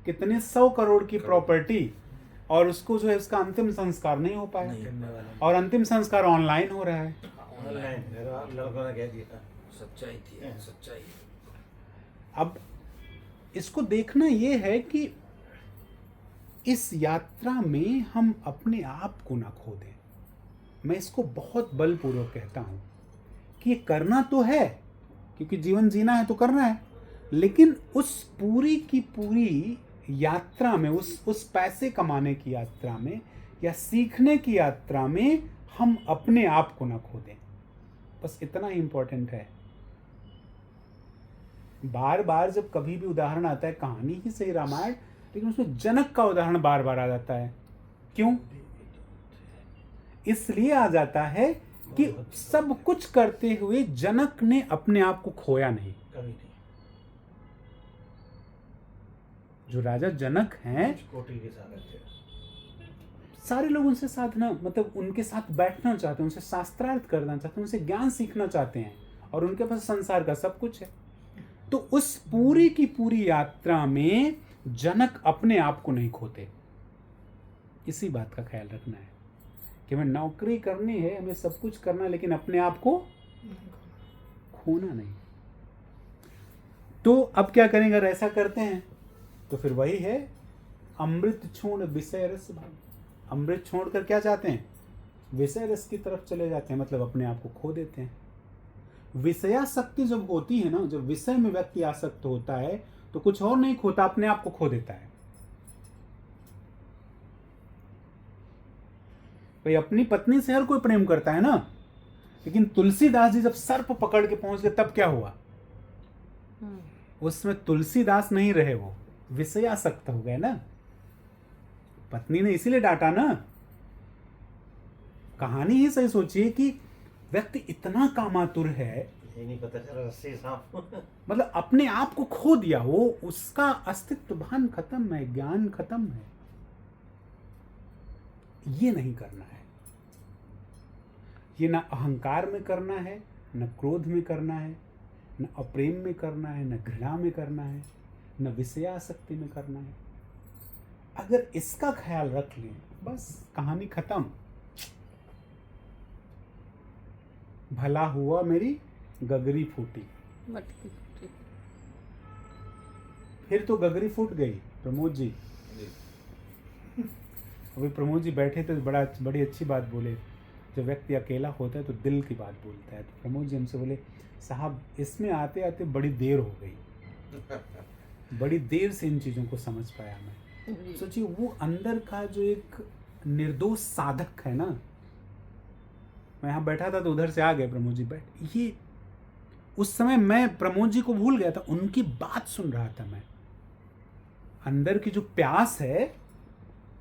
कितने 100 करोड़ की प्रॉपर्टी, और उसको जो है उसका अंतिम संस्कार नहीं हो पाया, और अंतिम संस्कार ऑनलाइन हो रहा है। लड़कों ने कह दिया सच्चाई थी, सच्चाई। अब इसको देखना ये है कि इस यात्रा में हम अपने आप को ना खो दें। मैं इसको बहुत बलपूर्वक कहता हूं कि ये करना तो है, क्योंकि जीवन जीना है तो करना है, लेकिन उस पूरी की पूरी यात्रा में, उस पैसे कमाने की यात्रा में या सीखने की यात्रा में हम अपने आप को ना खो दें। बस इतना ही इंपॉर्टेंट है। बार बार जब कभी भी उदाहरण आता है, कहानी ही सही रामायण, लेकिन उसमें जनक का उदाहरण बार बार आ जाता है। क्यों? इसलिए आ जाता है कि सब कुछ करते हुए जनक ने अपने आप को खोया नहीं। कभी नहीं। जो राजा जनक हैं, कोटि के साथ थे, सारे लोग उनसे साधना, मतलब उनके साथ बैठना चाहते हैं, उनसे शास्त्रार्थ करना चाहते हैं, उनसे ज्ञान सीखना चाहते हैं, और उनके पास संसार का सब कुछ है। तो उस पूरी की पूरी यात्रा में जनक अपने आप को नहीं खोते। इसी बात का ख्याल रखना है कि हमें नौकरी करनी है, हमें सब कुछ करना है, लेकिन अपने आप को खोना नहीं। तो अब क्या करेंगे? अगर ऐसा करते हैं तो फिर वही है, अमृत छोड़ विषय रस भाग। अमृत छोड़कर क्या चाहते हैं? विषय रस की तरफ चले जाते हैं, मतलब अपने आप को खो देते हैं। विषयासक्ति जब होती है ना, जब विषय में व्यक्ति आसक्त होता है तो कुछ और नहीं खोता, अपने आप को खो देता है। भाई अपनी पत्नी से हर कोई प्रेम करता है ना, लेकिन तुलसीदास जी जब सर्प पकड़ के पहुंच गए तब क्या हुआ? उसमें तुलसीदास नहीं रहे, वो विषयासक्त हो गए ना। पत्नी ने इसीलिए डांटा ना। कहानी ही सही सोचिए कि व्यक्ति इतना कामातुर है, ये नहीं पता चला रस्सी सांप। मतलब अपने आप को खो दिया, वो उसका अस्तित्व भान खत्म है, ज्ञान खत्म है। ये नहीं करना है। ये ना अहंकार में करना है, न क्रोध में करना है, न अप्रेम में करना है, न घृणा में करना है, न विषयासक्ति में करना है। अगर इसका ख्याल रख लें, बस कहानी खत्म। भला हुआ मेरी गगरी फूटी। मटकी फूटी। फिर तो गगरी फूट गई प्रमोद जी। अभी प्रमोद जी बैठे थे, बड़ी अच्छी बात बोले। जब व्यक्ति अकेला होता है तो दिल की बात बोलता है। तो प्रमोद जी हमसे बोले, साहब इसमें आते आते बड़ी देर हो गई, बड़ी देर से इन चीज़ों को समझ पाया मैं। सोचिए वो अंदर का जो एक निर्दोष साधक है ना, मैं यहाँ बैठा था तो उधर से आ गए प्रमोद जी बैठ, ये उस समय मैं प्रमोद जी को भूल गया था, उनकी बात सुन रहा था मैं। अंदर की जो प्यास है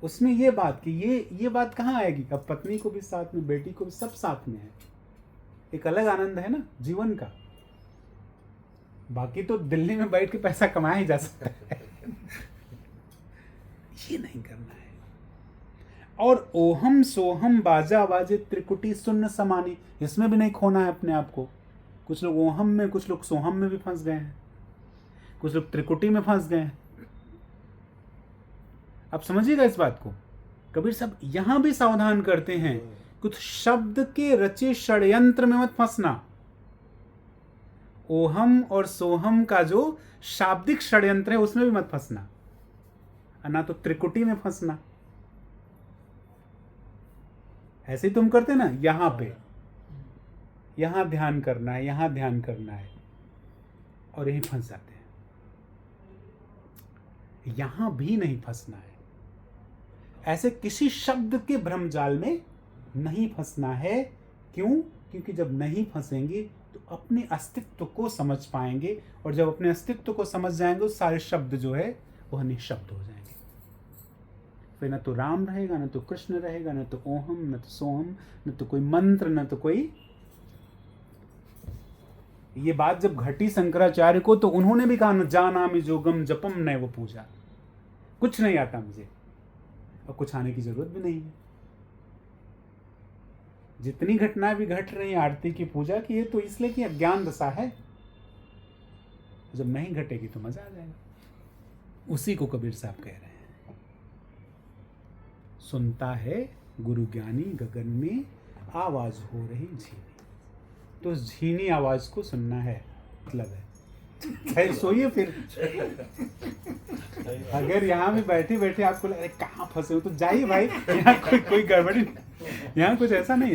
उसमें ये बात कि ये बात कहाँ आएगी? अब पत्नी को भी साथ में, बेटी को भी, सब साथ में है। एक अलग आनंद है ना जीवन का। बाकी तो दिल्ली में बैठ के पैसा कमाया ही जा सकता है। ये नहीं करना है। और ओहम सोहम बाजा बाजे त्रिकुटी सुन्न समानी, इसमें भी नहीं खोना है अपने आप को। कुछ लोग ओहम में, कुछ लोग सोहम में भी फंस गए हैं, कुछ लोग त्रिकुटी में फंस गए हैं। अब समझिएगा इस बात को। कबीर साहब यहां भी सावधान करते हैं, कुछ शब्द के रचे षड्यंत्र में मत फंसना। ओहम और सोहम का जो शाब्दिक षड्यंत्र है उसमें भी मत फंसना, ना तो त्रिकुटी में फंसना। ऐसे ही तुम करते ना, यहां पे, यहां ध्यान करना है, यहां ध्यान करना है, और यहीं फंस जाते हैं। यहां भी नहीं फंसना है। ऐसे किसी शब्द के भ्रमजाल में नहीं फंसना है। क्यों? क्योंकि जब नहीं फंसेंगे तो अपने अस्तित्व को समझ पाएंगे, और जब अपने अस्तित्व को समझ जाएंगे तो सारे शब्द जो है वह निःशब्द हो जाएंगे। फिर न तो राम रहेगा, न तो कृष्ण रहेगा, न तो ओहम, न तो सोहम, न तो कोई मंत्र, न तो कोई। ये बात जब घटी शंकराचार्य को तो उन्होंने भी कहा, न जानामि जोगम जपम न वो पूजा। कुछ नहीं आता मुझे, और कुछ आने की जरूरत भी नहीं है। जितनी घटनाएं भी घट रही हैं आरती की, पूजा की, है तो इसलिए कि अज्ञान दशा है। जब नहीं घटेगी तो मजा आ जाएगा। उसी को कबीर साहब कह रहे हैं। सुनता है गुरु ज्ञानी गगन में आवाज हो रही झीनी, तो उस झीनी आवाज को सुनना है, मतलब है। खैर सोइए फिर। अगर यहाँ में बैठे बैठे आपको लगे कहाँ फंसे हो तो जाइए भाई, यहाँ कोई गड़बड़ी, यहाँ कुछ ऐसा नहीं है।